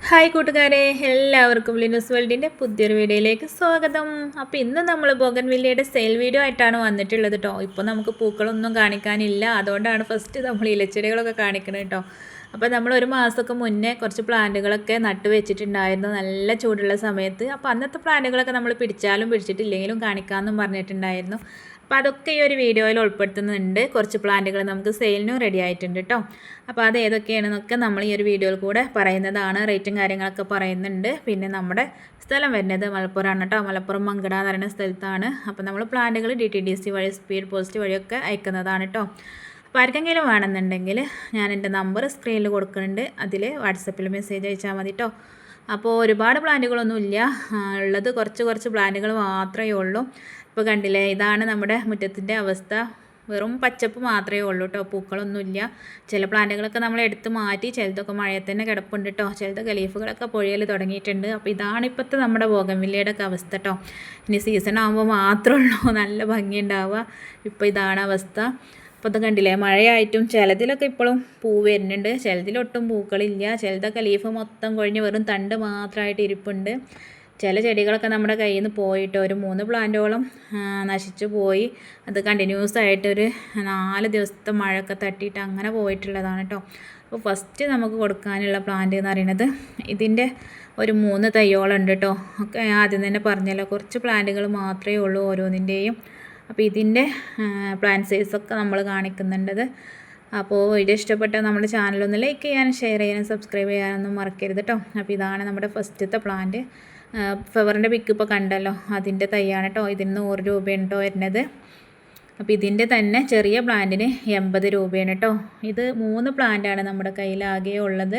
Hi കൂട്ടുകാരെ, എല്ലാവർക്കും ലിനൂസ് വേൾഡിൻ്റെ പുതിയൊരു വീഡിയോയിലേക്ക് സ്വാഗതം. അപ്പോൾ ഇന്ന് നമ്മൾ ബോഗൻവില്ലയുടെ സെയിൽ വീഡിയോ ആയിട്ടാണ് വന്നിട്ടുള്ളത് കേട്ടോ. ഇപ്പോൾ നമുക്ക് പൂക്കളൊന്നും കാണിക്കാനില്ല, അതുകൊണ്ടാണ് ഫസ്റ്റ് നമ്മൾ ഇലച്ചെടികളൊക്കെ കാണിക്കുന്നത് കേട്ടോ. അപ്പോൾ നമ്മൾ ഒരു മാസമൊക്കെ മുന്നേ കുറച്ച് പ്ലാന്റുകളൊക്കെ നട്ട് വെച്ചിട്ടുണ്ടായിരുന്നു, നല്ല ചൂടുള്ള സമയത്ത്. അപ്പോൾ അന്നത്തെ പ്ലാന്റുകളൊക്കെ നമ്മൾ പിടിച്ചാലും പിടിച്ചിട്ടില്ലെങ്കിലും കാണിക്കാമെന്നും പറഞ്ഞിട്ടുണ്ടായിരുന്നു. അപ്പോൾ അതൊക്കെ ഈ ഒരു വീഡിയോയിൽ ഉൾപ്പെടുത്തുന്നുണ്ട്. കുറച്ച് പ്ലാന്റുകൾ നമുക്ക് സെയിലിനും റെഡി ആയിട്ടുണ്ട് കേട്ടോ. അപ്പോൾ അത് ഏതൊക്കെയാണെന്നൊക്കെ നമ്മൾ ഈ ഒരു വീഡിയോയിൽ കൂടെ പറയുന്നതാണ്. റേറ്റും കാര്യങ്ങളൊക്കെ പറയുന്നുണ്ട്. പിന്നെ നമ്മുടെ സ്ഥലം വരുന്നത് മലപ്പുറമാണ് കേട്ടോ. മലപ്പുറം മങ്കട എന്ന് പറയുന്ന സ്ഥലത്താണ്. അപ്പോൾ നമ്മൾ പ്ലാന്റുകൾ DTDC വഴി, സ്പീഡ് പോസ്റ്റ് വഴിയൊക്കെ അയക്കുന്നതാണ് കേട്ടോ. അപ്പോൾ ആർക്കെങ്കിലും വേണമെന്നുണ്ടെങ്കിൽ ഞാൻ എൻ്റെ നമ്പർ സ്ക്രീനിൽ കൊടുക്കുന്നുണ്ട്, അതിൽ വാട്സപ്പിൽ മെസ്സേജ് അയച്ചാൽ മതി കേട്ടോ. അപ്പോൾ ഒരുപാട് പ്ലാന്റുകളൊന്നുമില്ല, ഉള്ളത് കുറച്ച് പ്ലാന്റുകൾ മാത്രമേ ഉള്ളൂ. ഇപ്പോൾ കണ്ടില്ലേ, ഇതാണ് നമ്മുടെ മുറ്റത്തിൻ്റെ അവസ്ഥ. വെറും പച്ചപ്പ് മാത്രമേ ഉള്ളൂ കേട്ടോ, പൂക്കളൊന്നുമില്ല. ചില പ്ലാന്റുകളൊക്കെ നമ്മൾ എടുത്ത് മാറ്റി, ചിലതൊക്കെ മഴയത്ത് തന്നെ കിടപ്പുണ്ട് കേട്ടോ. ചിലതൊക്കെ ലീഫുകളൊക്കെ പൊഴിയൽ തുടങ്ങിയിട്ടുണ്ട്. അപ്പോൾ ഇതാണ് ഇപ്പോഴത്തെ നമ്മുടെ ബോഗൻവില്ലയുടെ ഒക്കെ അവസ്ഥ കേട്ടോ. ഇനി സീസൺ ആകുമ്പോൾ മാത്രമേ ഉള്ളൂ നല്ല ഭംഗി ഉണ്ടാവുക. ഇപ്പോൾ ഇതാണ് അവസ്ഥ. അപ്പോൾ ഇത് കണ്ടില്ലേ, മഴയായിട്ടും ചിലതിലൊക്കെ ഇപ്പോഴും പൂ വരുന്നുണ്ട്, ചിലതിലൊട്ടും പൂക്കളില്ല. ചിലതൊക്കെ ലീഫ് മൊത്തം കൊഴിഞ്ഞ് വെറും തണ്ട് മാത്രമായിട്ട് ഇരിപ്പുണ്ട്. ചില ചെടികളൊക്കെ നമ്മുടെ കയ്യിൽ നിന്ന് പോയിട്ട് ഒരു 3 പ്ലാന്റോളം നശിച്ചു പോയി. അത് കണ്ടിന്യൂസ് ആയിട്ട് ഒരു 4 ദിവസത്തെ മഴയൊക്കെ തട്ടിയിട്ട് അങ്ങനെ പോയിട്ടുള്ളതാണ് കേട്ടോ. അപ്പോൾ ഫസ്റ്റ് നമുക്ക് കൊടുക്കാനുള്ള പ്ലാന്റ് എന്ന് പറയുന്നത് ഇതിൻ്റെ ഒരു 3 തൈയോളം കേട്ടോ. ഒക്കെ ആദ്യം തന്നെ പറഞ്ഞല്ലോ, കുറച്ച് പ്ലാന്റുകൾ മാത്രമേ ഉള്ളൂ ഓരോന്നിൻ്റെയും. അപ്പോൾ ഇതിൻ്റെ പ്ലാന്റ് സൈസൊക്കെ നമ്മൾ കാണിക്കുന്നുണ്ടത്. അപ്പോൾ വീഡിയോ ഇഷ്ടപ്പെട്ടാൽ നമ്മുടെ ചാനലൊന്ന് ലൈക്ക് ചെയ്യാനും ഷെയർ ചെയ്യാനും സബ്സ്ക്രൈബ് ചെയ്യാനൊന്നും മറക്കരുത് കേട്ടോ. അപ്പോൾ ഇതാണ് നമ്മുടെ ഫസ്റ്റത്തെ പ്ലാന്റ്. ഫ്ലവറിൻ്റെ പിക്ക് ഇപ്പോൾ കണ്ടല്ലോ, അതിൻ്റെ തൈയാണ് കേട്ടോ. ഇതിന് 100 രൂപയാണ് കേട്ടോ വരുന്നത്. അപ്പോൾ ഇതിൻ്റെ തന്നെ ചെറിയ പ്ലാന്റിന് 80 രൂപയാണ് കേട്ടോ. ഇത് 3 പ്ലാന്റാണ് നമ്മുടെ കയ്യിലാകെ ഉള്ളത്.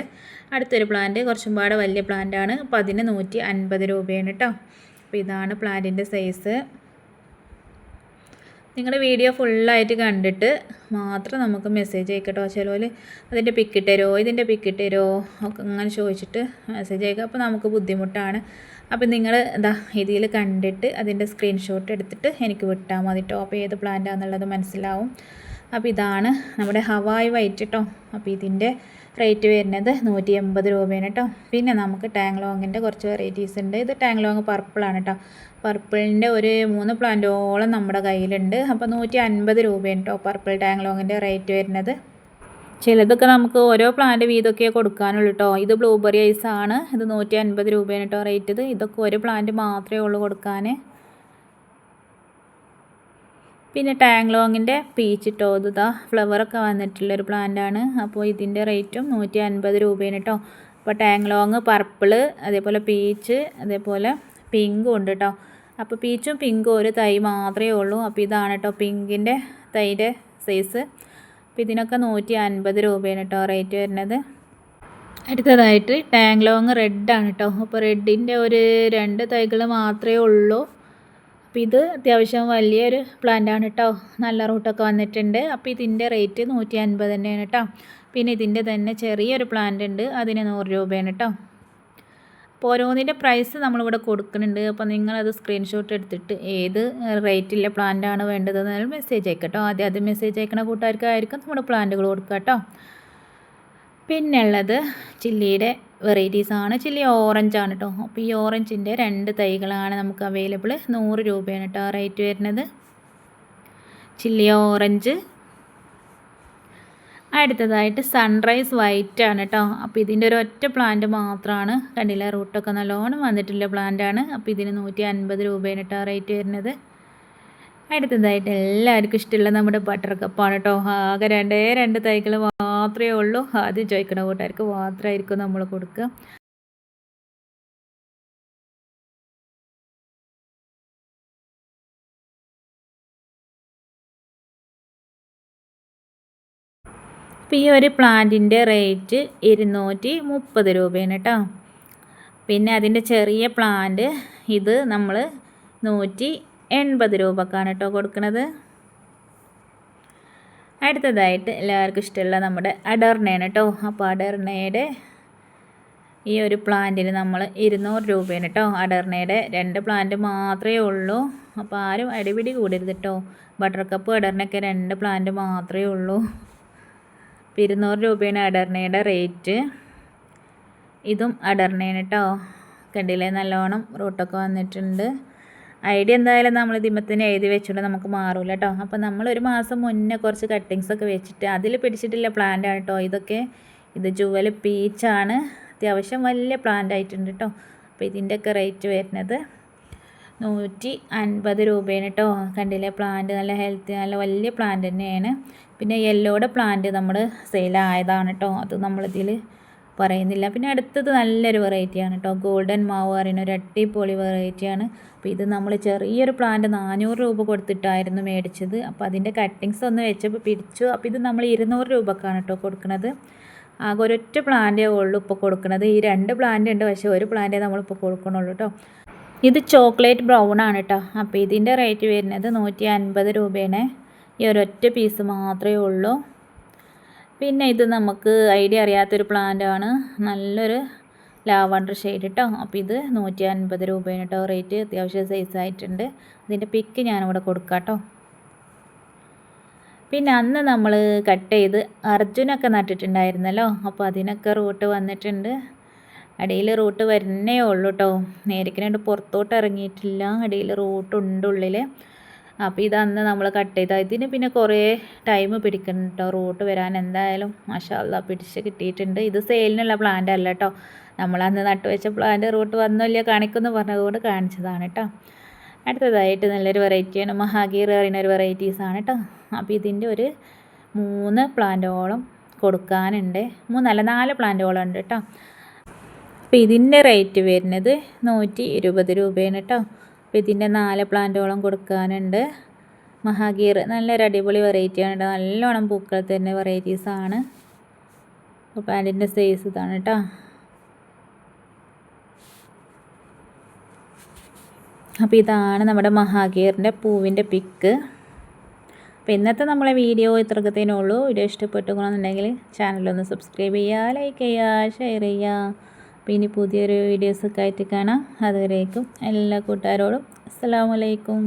അടുത്തൊരു പ്ലാന്റ് കുറച്ചും പാടെ വലിയ പ്ലാന്റാണ്. അപ്പോൾ അതിന് 150 രൂപയാണ് കേട്ടോ. അപ്പോൾ ഇതാണ് പ്ലാന്റിൻ്റെ സൈസ്. നിങ്ങളുടെ വീഡിയോ ഫുള്ളായിട്ട് കണ്ടിട്ട് മാത്രം നമുക്ക് മെസ്സേജ് അയക്കട്ടോ. ചിലവർ അതിൻ്റെ പിക്കിട്ടരോ ഇതിൻ്റെ പിക്കിട്ടരോ ഒക്കെ അങ്ങനെ ചോദിച്ചിട്ട് മെസ്സേജ് അയക്കുക. അപ്പോൾ നമുക്ക് ബുദ്ധിമുട്ടാണ്. അപ്പോൾ നിങ്ങൾ ഇതിൽ കണ്ടിട്ട് അതിൻ്റെ സ്ക്രീൻഷോട്ട് എടുത്തിട്ട് എനിക്ക് വിട്ടാൽ മതി കേട്ടോ. അപ്പോൾ ഏത് പ്ലാന്റാണെന്നുള്ളത് മനസ്സിലാവും. അപ്പോൾ ഇതാണ് നമ്മുടെ ഹവായ് വൈറ്റ് കേട്ടോ. അപ്പോൾ ഇതിൻ്റെ റേറ്റ് വരുന്നത് 180 രൂപയാണ് കേട്ടോ. പിന്നെ നമുക്ക് ടാങ്ലോങ്ങിൻ്റെ കുറച്ച് വെറൈറ്റീസ് ഉണ്ട്. ഇത് ടാങ്ലോങ് പർപ്പിളാണ് കേട്ടോ. പർപ്പിളിൻ്റെ ഒരു 3 പ്ലാന്റോളം നമ്മുടെ കയ്യിലുണ്ട്. അപ്പോൾ 150 രൂപയാണ് കേട്ടോ പർപ്പിൾ ടാങ്ലോങ്ങിൻ്റെ റേറ്റ് വരുന്നത്. ചിലതൊക്കെ നമുക്ക് ഓരോ പ്ലാന്റ് വീതമൊക്കെ കൊടുക്കാനുള്ളൂ കേട്ടോ. ഇത് ബ്ലൂബെറി ഐസാണ്. ഇത് 150 രൂപയാണ് കേട്ടോ റേറ്റ്. ഇതൊക്കെ ഒരു പ്ലാന്റ് മാത്രമേ ഉള്ളൂ കൊടുക്കാൻ. പിന്നെ ടാങ്ലോങ്ങിൻ്റെ പീച്ച് കേട്ടോ. ഇതാ ഫ്ലവറൊക്കെ വന്നിട്ടുള്ളൊരു പ്ലാന്റാണ്. അപ്പോൾ ഇതിൻ്റെ റേറ്റും 150 രൂപയാണ് കേട്ടോ. അപ്പോൾ ടാങ്ലോങ് പർപ്പിള്, അതേപോലെ പീച്ച്, അതേപോലെ പിങ്കും ഉണ്ട് കേട്ടോ. അപ്പോൾ പീച്ചും പിങ്കും ഒരു തൈ മാത്രമേ ഉള്ളൂ. അപ്പോൾ ഇതാണ് കേട്ടോ പിങ്കിൻ്റെ തൈയുടെ സൈസ്. അപ്പോൾ ഇതിനൊക്കെ 150 രൂപയാണ് കേട്ടോ റേറ്റ് വരുന്നത്. അടുത്തതായിട്ട് ടാങ്ലോങ് റെഡാണ് കേട്ടോ. അപ്പോൾ റെഡിൻ്റെ ഒരു 2 തൈകൾ മാത്രമേ ഉള്ളൂ. അപ്പോൾ ഇത് അത്യാവശ്യം വലിയൊരു പ്ലാന്റാണ് കേട്ടോ. നല്ല റൂട്ടൊക്കെ വന്നിട്ടുണ്ട്. അപ്പോൾ ഇതിൻ്റെ റേറ്റ് 150 തന്നെയാണ് കേട്ടോ. പിന്നെ ഇതിൻ്റെ തന്നെ ചെറിയൊരു പ്ലാന്റ് ഉണ്ട്, അതിന് 100 രൂപയാണ് കേട്ടോ. അപ്പോൾ ഓരോന്നിൻ്റെ പ്രൈസ് നമ്മളിവിടെ കൊടുക്കുന്നുണ്ട്. അപ്പോൾ നിങ്ങളത് സ്ക്രീൻഷോട്ട് എടുത്തിട്ട് ഏത് റേറ്റിലെ പ്ലാന്റാണ് വേണ്ടതെന്ന് മെസ്സേജ് അയക്കട്ടോ. ആദ്യം മെസ്സേജ് അയക്കണ കൂട്ടുകാർക്കായിരിക്കും നമ്മുടെ പ്ലാന്റുകൾ കൊടുക്കുക കേട്ടോ. പിന്നെ ഉള്ളത് ചില്ലിയുടെ വെറൈറ്റീസാണ്. ചില്ലി ഓറഞ്ചാണ് കേട്ടോ. അപ്പോൾ ഈ ഓറഞ്ചിൻ്റെ 2 തൈകളാണ് നമുക്ക് അവൈലബിൾ. 100 രൂപയാണ് കേട്ടോ റേറ്റ് വരുന്നത്. Chilli orange. അടുത്തതായിട്ട് സൺറൈസ് വൈറ്റ് ആണ് കേട്ടോ. അപ്പോൾ ഇതിൻ്റെ ഒരു ഒറ്റ പ്ലാന്റ് മാത്രമാണ്. കണ്ടില്ല, റൂട്ടൊക്കെ നല്ലോണം വന്നിട്ടുള്ള പ്ലാന്റാണ്. അപ്പോൾ ഇതിന് 150 രൂപയാണ് കേട്ടോ റേറ്റ് വരുന്നത്. അടുത്തതായിട്ട് എല്ലാവർക്കും ഇഷ്ടമുള്ള നമ്മുടെ ബട്ടർ കപ്പാണ് കേട്ടോ. ആകെ 2 തൈകൾ മാത്രമേ ഉള്ളൂ. ആദ്യം ചോദിക്കണ കൂട്ടുകാർക്ക് മാത്രമായിരിക്കും നമ്മൾ കൊടുക്കുക. അപ്പോൾ ഈ ഒരു പ്ലാന്റിൻ്റെ റേറ്റ് 230 രൂപയാണ് കേട്ടോ. പിന്നെ അതിൻ്റെ ചെറിയ പ്ലാന്റ് ഇത് നമ്മൾ 180 രൂപക്കാണ് കേട്ടോ കൊടുക്കുന്നത്. അടുത്തതായിട്ട് എല്ലാവർക്കും ഇഷ്ടമുള്ള നമ്മുടെ അഡർണയാണ് കേട്ടോ. അപ്പോൾ അഡർണയുടെ ഈ ഒരു പ്ലാന്റിന് നമ്മൾ 200 രൂപയാണ് കേട്ടോ. അഡർണയുടെ 2 പ്ലാന്റ് മാത്രമേ ഉള്ളൂ. അപ്പോൾ ആരും അടിപിടി കൂടരുത് കേട്ടോ. ബട്ടർ കപ്പ് അഡർണയൊക്കെ 2 പ്ലാന്റ് മാത്രമേ ഉള്ളൂ. 200 രൂപയാണ് അഡർണയുടെ റേറ്റ്. ഇതും അടർണയാണ് കേട്ടോ. കണ്ടില്ലേ നല്ലോണം റൂട്ടൊക്കെ വന്നിട്ടുണ്ട്. ഐഡിയ എന്തായാലും നമ്മൾ ഇതിമത്തിന് എഴുതി വെച്ചുകൊണ്ട് നമുക്ക് മാറില്ല കേട്ടോ. അപ്പോൾ നമ്മൾ ഒരു മാസം മുന്നേ കുറച്ച് കട്ടിങ്സൊക്കെ വെച്ചിട്ട് അതിൽ പിടിച്ചിട്ടില്ല പ്ലാന്റാണ് കേട്ടോ ഇതൊക്കെ. ഇത് ജുവൽ പീച്ചാണ്. അത്യാവശ്യം വലിയ പ്ലാന്റ് ആയിട്ടുണ്ട് കേട്ടോ. അപ്പോൾ ഇതിൻ്റെയൊക്കെ റേറ്റ് വരുന്നത് 150 രൂപയാണ് കേട്ടോ. കണ്ടില്ലേ പ്ലാന്റ് നല്ല ഹെൽത്തി നല്ല വലിയ പ്ലാന്റ് തന്നെയാണ്. പിന്നെ യെല്ലോയുടെ പ്ലാന്റ് നമ്മൾ സെയിലായതാണ് കേട്ടോ. അത് നമ്മളിതിൽ പറയുന്നില്ല. പിന്നെ അടുത്തത് നല്ലൊരു വെറൈറ്റിയാണ് കേട്ടോ. ഗോൾഡൻ മാവ് പറയുന്ന ഒരു അടിപൊളി വെറൈറ്റിയാണ്. അപ്പോൾ ഇത് നമ്മൾ ചെറിയൊരു പ്ലാന്റ് 400 രൂപ കൊടുത്തിട്ടായിരുന്നു മേടിച്ചത്. അപ്പോൾ അതിൻ്റെ കട്ടിങ്സ് ഒന്ന് വെച്ചപ്പോൾ പിടിച്ചു. അപ്പോൾ ഇത് നമ്മൾ 200 രൂപക്കാണ് കേട്ടോ കൊടുക്കുന്നത്. ആകെ ഒരൊറ്റ പ്ലാന്റേ ഉള്ളൂ ഇപ്പോൾ കൊടുക്കുന്നത്. ഈ 2 പ്ലാന്റ് ഉണ്ട്, പക്ഷേ ഒരു പ്ലാന്റേ നമ്മളിപ്പോൾ കൊടുക്കണുള്ളൂ കേട്ടോ. ഇത് ചോക്ലേറ്റ് ബ്രൗൺ ആണ് കേട്ടോ. അപ്പോൾ ഇതിൻ്റെ റേറ്റ് വരുന്നത് 150 രൂപയാണ്. ഈ ഒരൊറ്റ പീസ് മാത്രമേ ഉള്ളൂ. പിന്നെ ഇത് നമുക്ക് ഐഡിയ അറിയാത്തൊരു പ്ലാന്റാണ്. നല്ലൊരു ലാവണ്ടർ ഷെയ്ഡ് കേട്ടോ. അപ്പോൾ ഇത് 150 രൂപയാണ് കേട്ടോ റേറ്റ്. അത്യാവശ്യം സൈസായിട്ടുണ്ട്. ഇതിൻ്റെ പിക്ക് ഞാനിവിടെ കൊടുക്കാം കേട്ടോ. പിന്നെ അന്ന് നമ്മൾ കട്ട് ചെയ്ത് അർജുനൊക്കെ നട്ടിട്ടുണ്ടായിരുന്നല്ലോ. അപ്പോൾ അതിനൊക്കെ റൂട്ട് വന്നിട്ടുണ്ട്. അടിയിൽ റൂട്ട് വരുന്നേ ഉള്ളൂ കേട്ടോ. നേരിക്കിനായിട്ട് പുറത്തോട്ട് ഇറങ്ങിയിട്ടില്ല. അടിയിൽ റൂട്ടുണ്ട് ഉള്ളിൽ. അപ്പോൾ ഇതന്ന് നമ്മൾ കട്ട് ചെയ്താൽ ഇതിന് പിന്നെ കുറേ ടൈം പിടിക്കണം കേട്ടോ റൂട്ട് വരാൻ. എന്തായാലും മാഷാഅല്ലാഹ് പിടിച്ച് കിട്ടിയിട്ടുണ്ട്. ഇത് സെയിലിനുള്ള പ്ലാന്റ് അല്ല കേട്ടോ. നമ്മളന്ന് നട്ടുവെച്ച പ്ലാന്റ് റൂട്ട് വന്നില്ല കാണിക്കുമെന്ന് പറഞ്ഞതുകൊണ്ട് കാണിച്ചതാണ് കേട്ടോ. അടുത്തതായിട്ട് നല്ലൊരു വെറൈറ്റിയാണ്. മഹാഗീർ പറയുന്ന ഒരു വെറൈറ്റീസാണ് കേട്ടോ. അപ്പോൾ ഇതിൻ്റെ ഒരു 3 പ്ലാന്റോളം കൊടുക്കാനുണ്ട്. 4 പ്ലാന്റോളം ഉണ്ട് കേട്ടോ. അപ്പോൾ ഇതിൻ്റെ റേറ്റ് വരുന്നത് 120 രൂപയാണ് കേട്ടോ. അപ്പോൾ ഇതിൻ്റെ 4 പ്ലാന്റോളം കൊടുക്കാനുണ്ട്. മഹാഗീർ നല്ലൊരു അടിപൊളി വെറൈറ്റിയാണ് കേട്ടോ. നല്ലോണം പൂക്കൾ തന്നെ വെറൈറ്റീസാണ്. അപ്പോൾ പ്ലാന്റിൻ്റെ സൈസ് ഇതാണ് കേട്ടോ. അപ്പോൾ ഇതാണ് നമ്മുടെ മഹാഗീറിൻ്റെ പൂവിൻ്റെ പിക്ക്. അപ്പോൾ ഇന്നത്തെ നമ്മളെ വീഡിയോ ഇത്രക്കത്തേനേ ഉള്ളൂ. വീഡിയോ ഇഷ്ടപ്പെട്ടുകൊണ്ടെന്നുണ്ടെങ്കിൽ ചാനലൊന്ന് സബ്സ്ക്രൈബ് ചെയ്യുക, ലൈക്ക് ചെയ്യുക, ഷെയർ ചെയ്യുക. അപ്പോൾ ഇനി പുതിയൊരു വീഡിയോസൊക്കെ ആയിട്ട് കാണാം. അതുവരേക്കും എല്ലാ കൂട്ടുകാരോടും അസ്സലാമു അലൈക്കും.